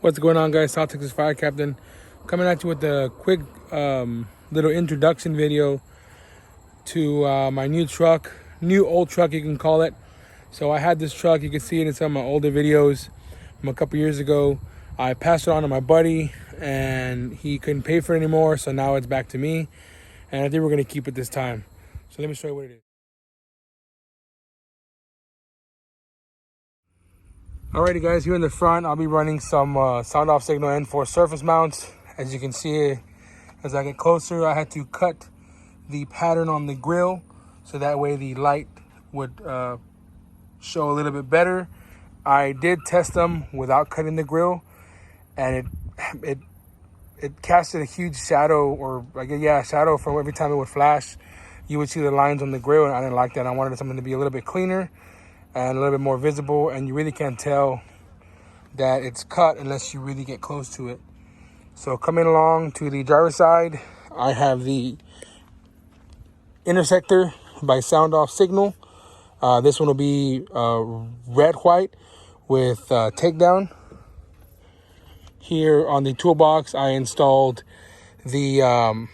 What's going on, guys? South Texas Fire Captain coming at you with a quick little introduction video to my new truck, new old truck you can call it. So I had this truck, you can see it in some of my older videos from a couple years ago. I passed it on to my buddy and he couldn't pay for it anymore, so now it's back to me, and I think we're gonna keep it this time. So let me show you what it is. Alrighty, guys, here in the front, I'll be running some SoundOff Signal N4 surface mounts. As you can see, as I get closer, I had to cut the pattern on the grill so that way the light would show a little bit better. I did test them without cutting the grill, and it casted a huge shadow, or shadow from every time it would flash. You would see the lines on the grill, and I didn't like that. I wanted something to be a little bit cleaner and a little bit more visible, and you really can't tell that it's cut unless you really get close to it. So coming along to the driver's side, I have the intersector by SoundOff Signal. This one will be red-white with takedown. Here on the toolbox, I installed the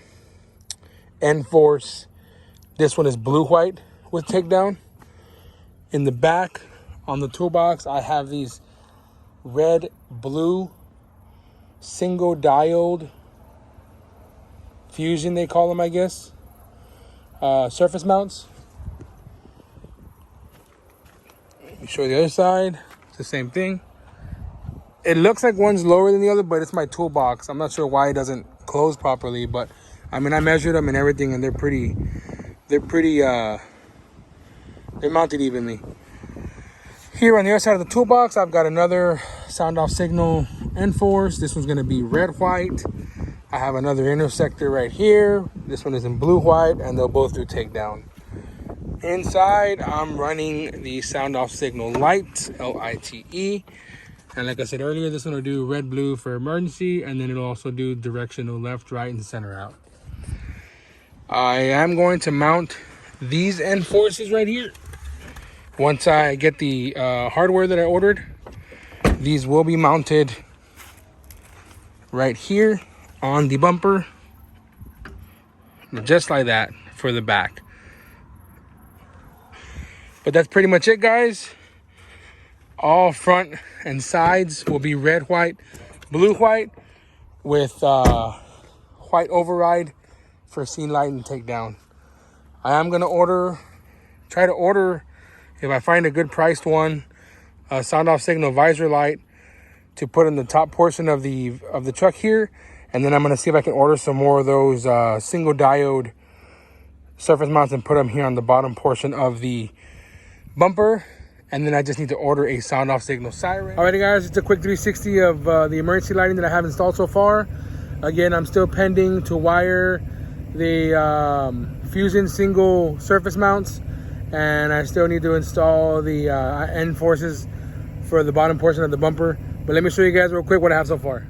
N-Force. This one is blue-white with takedown. In the back on the toolbox, I have these red-blue single diode fusion, they call them, I guess, surface mounts. Let me show you the other side. It's the same thing. It looks like one's lower than the other, but it's my toolbox. I'm not sure why it doesn't close properly, but I mean, I measured them and everything, and they're mounted evenly. Here on the other side of the toolbox, I've got another SoundOff Signal N-Force. This one's going to be red-white. I have another intersector right here. This one is in blue-white, and they'll both do takedown. Inside, I'm running the SoundOff Signal Lite, L-I-T-E. And like I said earlier, this one will do red-blue for emergency, and then it'll also do directional left, right, and center out. I am going to mount these N-Forces right here. Once I get the hardware that I ordered, these will be mounted right here on the bumper, just like that for the back. But that's pretty much it, guys. All front and sides will be red, white, blue, white with white override for scene light and takedown. I am gonna try to order, if I find a good priced one, a SoundOff Signal visor light to put in the top portion of the truck here, and then I'm gonna see if I can order some more of those single diode surface mounts and put them here on the bottom portion of the bumper. And then I just need to order a SoundOff Signal siren. Alrighty, guys, it's a quick 360 of the emergency lighting that I have installed so far. Again, I'm still pending to wire the Fusion single surface mounts, and I still need to install the N-Forces for the bottom portion of the bumper. But let me show you guys real quick what I have so far.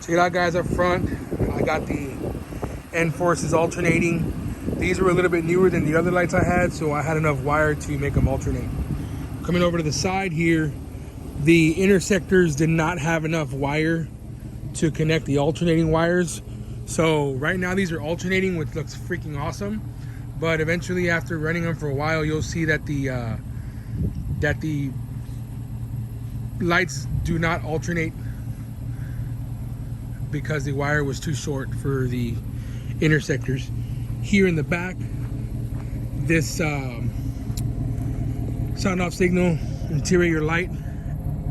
Check it out, guys, up front. I got the N-Forces alternating. These were a little bit newer than the other lights I had, so I had enough wire to make them alternate. Coming over to the side here, the intersectors did not have enough wire to connect the alternating wires. So right now these are alternating, which looks freaking awesome. But eventually, after running them for a while, you'll see that the that the lights do not alternate because the wire was too short for the intersectors. Here in the back, this SoundOff Signal interior light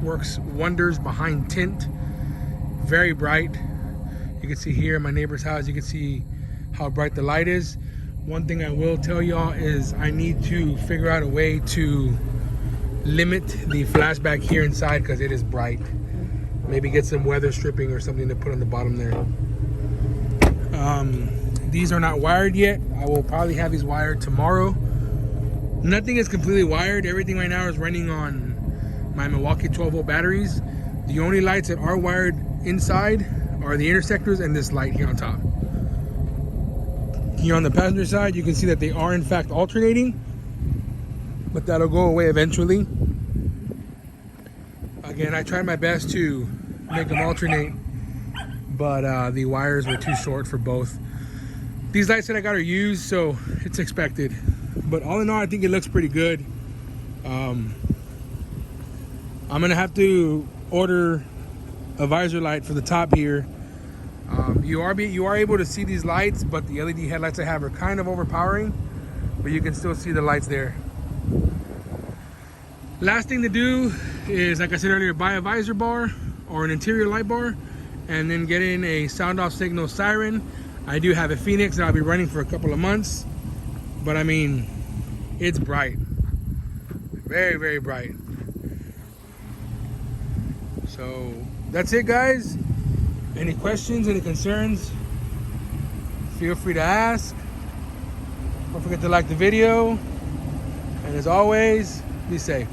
works wonders behind tint. Very bright. You can see here in my neighbor's house, you can see how bright the light is. One thing I will tell y'all is I need to figure out a way to limit the flashback here inside because it is bright. Maybe get some weather stripping or something to put on the bottom there. These are not wired yet. I will probably have these wired tomorrow. Nothing is completely wired. Everything right now is running on my Milwaukee 12-volt batteries. The only lights that are wired inside are the intersectors and this light here on top. Here on the passenger side, you can see that they are in fact alternating, but that'll go away eventually. Again, I tried my best to make them alternate, but the wires were too short for both. These lights that I got are used, so it's expected. But all in all, I think it looks pretty good. I'm gonna have to order a visor light for the top here. You are able to see these lights, but the LED headlights I have are kind of overpowering, but you can still see the lights there. Last thing to do is, like I said earlier, buy a visor bar or an interior light bar, and then get in a SoundOff Signal siren. I do have a Phoenix that I'll be running for a couple of months, but I mean, it's bright. Very, very bright. So that's it, guys. Any questions, any concerns, feel free to ask. Don't forget to like the video. And as always, be safe.